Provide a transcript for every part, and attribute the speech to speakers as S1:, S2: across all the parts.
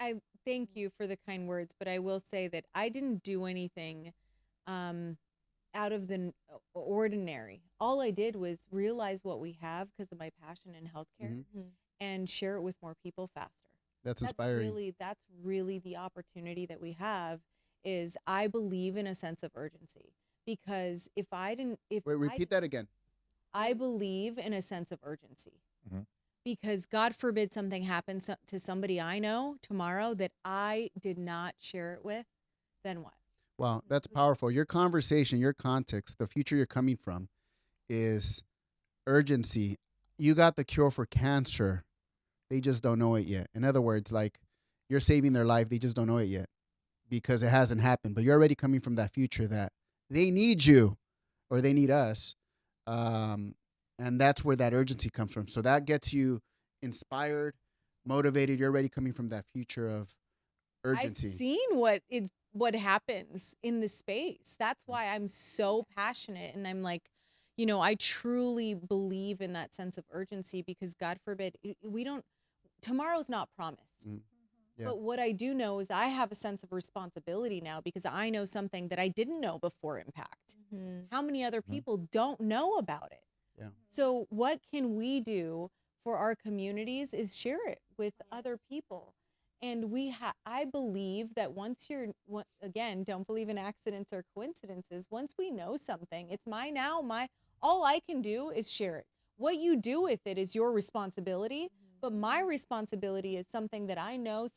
S1: I thank you for the kind words, but I will say that I didn't do anything out of the ordinary. All I did was realize what we have because of my passion in healthcare and share it with more people faster.
S2: That's inspiring.
S1: That's really the opportunity that we have. Is I believe in a sense of urgency, because if I didn't, if
S2: Wait, repeat that again.
S1: I believe in a sense of urgency,
S3: Mhm.
S1: because God forbid something happens to somebody I know tomorrow that I did not share it with, then what?
S2: Wow, that's powerful. Your conversation, your context, the future you're coming from is urgency. You got the cure for cancer. They just don't know it yet. In other words, like, you're saving their life. They just don't know it yet because it hasn't happened. But you're already coming from that future that they need you or they need us. And that's where that urgency comes from. So that gets you inspired, motivated. You're already coming from that future of urgency.
S1: I've seen what happens in the space. That's why I'm so passionate, and I'm like, I truly believe in that sense of urgency, because God forbid we don't. Tomorrow's not promised.
S2: Yeah.
S1: But what I do know is I have a sense of responsibility now, because I know something that I didn't know before Impact. How many other people don't know about it?
S2: Yeah.
S1: So what can we do for our communities is share it with other people. And I believe that once again, don't believe in accidents or coincidences. Once we know something, it's all I can do is share it. What you do with it is your responsibility. But my responsibility is something that I know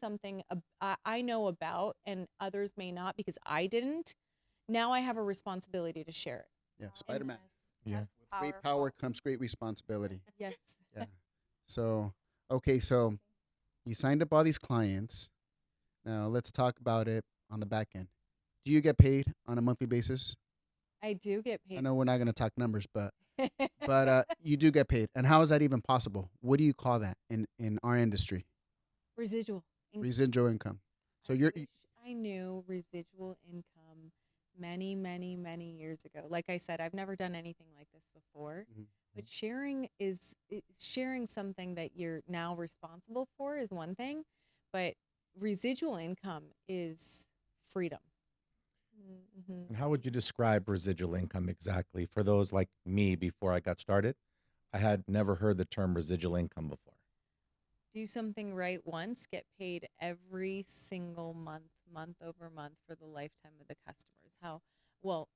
S1: I know about, and others may not because I didn't. Now I have a responsibility to share it.
S2: Yeah, Spider-Man.
S3: Yeah.
S2: With great power comes great responsibility.
S1: Yes.
S2: Yeah. So, okay, so you signed up all these clients. Now let's talk about it on the back end. Do you get paid on a monthly basis?
S1: I do get paid.
S2: I know we're not going to talk numbers, but you do get paid. And how is that even possible? What do you call that in our industry?
S1: Residual income.
S2: Residual income. So
S1: I knew residual income many, many, many years ago. Like I said, I've never done anything like this before. But sharing something that you're now responsible for is one thing, but residual income is freedom.
S3: And how would you describe residual income exactly for those like me before I got started? I had never heard the term residual income before.
S1: Do something right once, get paid every single month over month for the lifetime of the customers.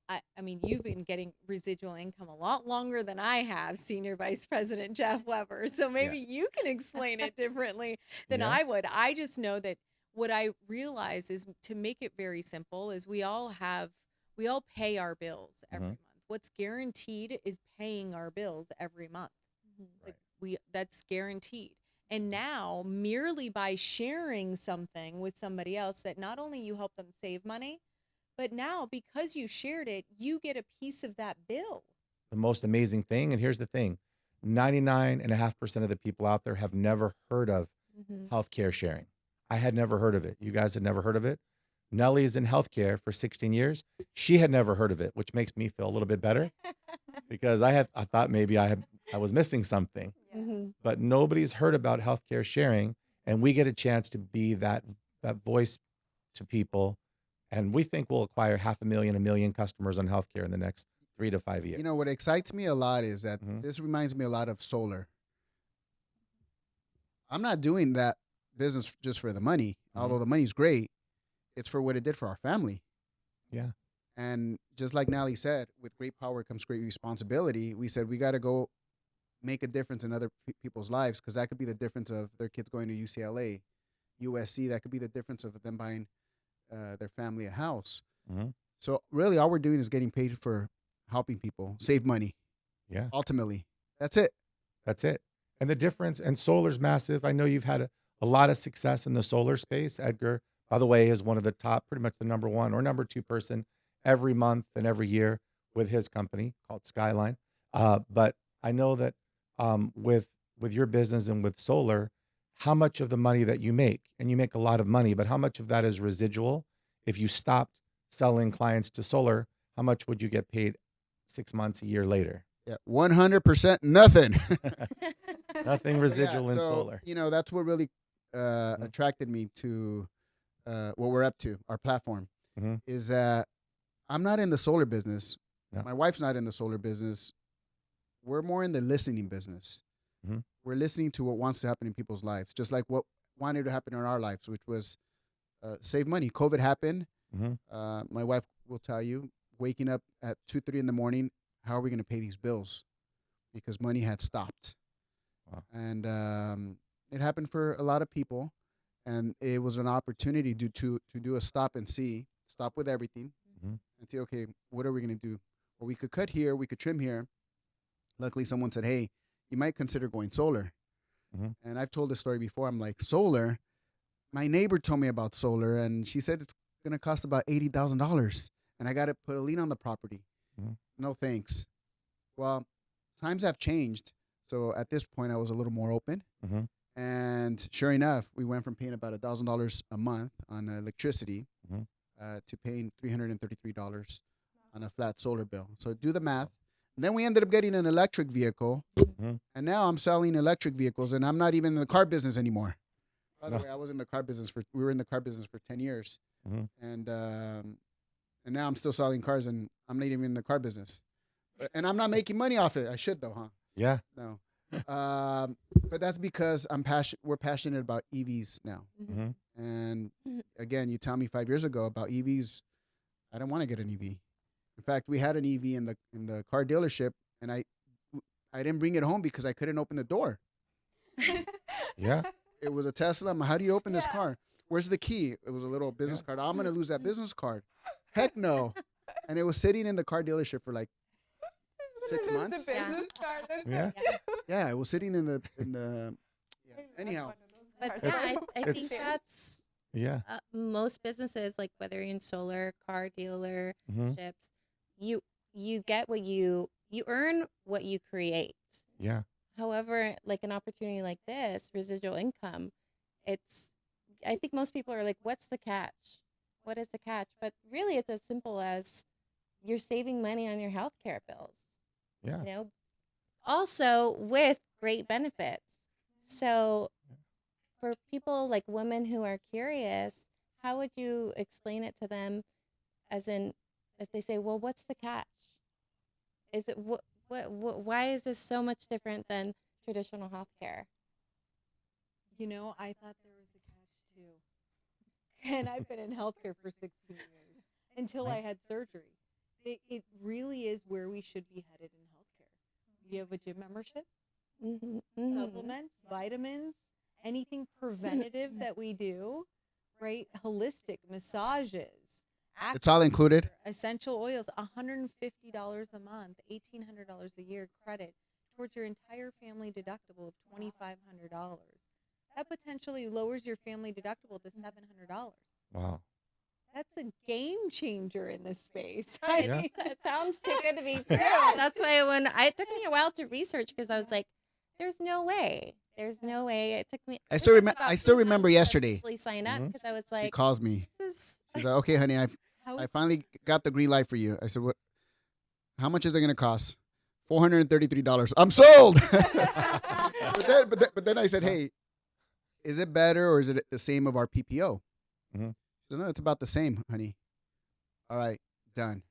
S1: I mean, you've been getting residual income a lot longer than I have, Senior Vice President Jeff Weber. So maybe you can explain it differently than I would. I just know that what I realize is, to make it very simple, is we all pay our bills every month. What's guaranteed is paying our bills every month. That's guaranteed. And now, merely by sharing something with somebody else, that not only you help them save money, but now because you shared it, you get a piece of that bill.
S3: The most amazing thing, and here's the thing, 99.5% of the people out there have never heard of healthcare sharing. I had never heard of it. You guys had never heard of it. Nellie is in healthcare for 16 years. She had never heard of it, which makes me feel a little bit better because I thought maybe I was missing something. But nobody's heard about healthcare sharing, and we get a chance to be that voice to people, and we think we'll acquire 500,000, 1 million customers on healthcare in the next 3 to 5 years.
S2: You know, what excites me a lot is that this reminds me a lot of solar. I'm not doing that business just for the money, although the money's great. It's for what it did for our family.
S3: Yeah.
S2: And just like Nellie said, with great power comes great responsibility. We said we got to go make a difference in other people's lives, because that could be the difference of their kids going to UCLA, USC. That could be the difference of them buying their family a house. So really all we're doing is getting paid for helping people save money.
S3: Yeah.
S2: Ultimately, that's it.
S3: That's it. And the difference, and solar's massive. I know you've had a lot of success in the solar space. Edgar, by the way, is one of the top, pretty much the number 1 or number 2 person every month and every year with his company called Skyline. But I know that with your business and with solar, how much of the money that you make, and you make a lot of money, but how much of that is residual? If you stopped selling clients to solar, how much would you get paid 6 months, a year later?
S2: Yeah, 100% nothing.
S3: Nothing residual in solar.
S2: You know, that's what really attracted me to what we're up to, our platform,
S3: Mhm.
S2: is that I'm not in the solar business.
S3: Yeah.
S2: My wife's not in the solar business. We're more in the listening business.
S3: Mhm.
S2: We're listening to what wants to happen in people's lives, just like what wanted to happen in our lives, which was save money. COVID happened.
S3: Mhm.
S2: My wife will tell you, waking up at 2, 3 in the morning, how are we going to pay these bills? Because money had stopped.
S3: Wow.
S2: And it happened for a lot of people. And it was an opportunity to do a stop and see, stop with everything,
S3: Mhm.
S2: and say, okay, what are we going to do? Well, we could cut here, we could trim here. Luckily, someone said, hey, you might consider going solar.
S3: Mhm.
S2: And I've told this story before. I'm like, solar? My neighbor told me about solar, and she said it's going to cost about $80,000. And I got to put a lien on the property.
S3: Mhm.
S2: No thanks. Well, times have changed. So at this point, I was a little more open.
S3: Mhm.
S2: And sure enough, we went from paying about $1,000 a month on electricity
S3: Mhm.
S2: to paying $333 on a flat solar bill. So do the math. And then we ended up getting an electric vehicle.
S3: Mhm.
S2: And now I'm selling electric vehicles, and I'm not even in the car business anymore. By the
S3: No.
S2: way, we were in the car business for 10 years.
S3: Mhm.
S2: And now I'm still selling cars, and I'm not even in the car business. And I'm not making money off it. I should, though, huh?
S3: Yeah.
S2: No. But that's because we're passionate about EVs now.
S3: Mhm.
S2: And again, you tell me 5 years ago about EVs, I didn't want to get an EV. In fact, we had an EV in the car dealership, and I didn't bring it home because I couldn't open the door.
S3: Yeah.
S2: It was a Tesla. How do you open this car? Where's the key? It was a little business card. I'm gonna lose that business card. Heck no. And it was sitting in the car dealership for like 6 months.
S3: Yeah.
S2: Yeah, it was sitting in the anyhow.
S4: But
S3: It's-
S4: yeah, I think
S3: it's-
S4: that's
S3: Yeah.
S4: most businesses, like whether you're in solar, car dealerships,
S3: Mhm.
S4: you get what you earn what you create.
S3: Yeah.
S4: However, like an opportunity like this, residual income, I think most people are like, what's the catch? What is the catch? But really, it's as simple as you're saving money on your healthcare bills.
S3: Yeah.
S4: You know, also with great benefits. So for people like women who are curious, how would you explain it to them? As in, if they say, well, what's the catch? Is it why is this so much different than traditional healthcare?
S1: I thought there was a catch too. And I've been in healthcare for 16 years until I had surgery. It really is where we should be headed in healthcare. You have a gym membership, supplements, vitamins, anything preventative that we do, right? Holistic massages.
S2: It's all included.
S1: Essential oils, $150 a month, $1,800 a year credit towards your entire family deductible of $2,500. That potentially lowers your family deductible to $700.
S3: Wow.
S1: That's a game changer in this space.
S3: Yeah.
S4: It sounds too good to be true. That's why it took me a while to research because I was like, "There's no way. There's no way." It took me.
S2: I
S4: it
S2: still
S4: took me
S2: remember.
S4: about
S2: I still
S4: 2
S2: remember
S4: months to
S2: yesterday.
S4: actually sign up
S3: Mhm.
S4: because I was
S2: She
S4: like,
S2: calls me.
S4: "This is."
S2: She's like, "Okay, honey, I finally got the green light for you." I said, "What? How much is it gonna cost?" $433. I'm sold. but then I said, "Hey, is it better or is it the same of our PPO?"
S3: Mhm.
S2: She said, "No, it's about the same, honey." All right, done.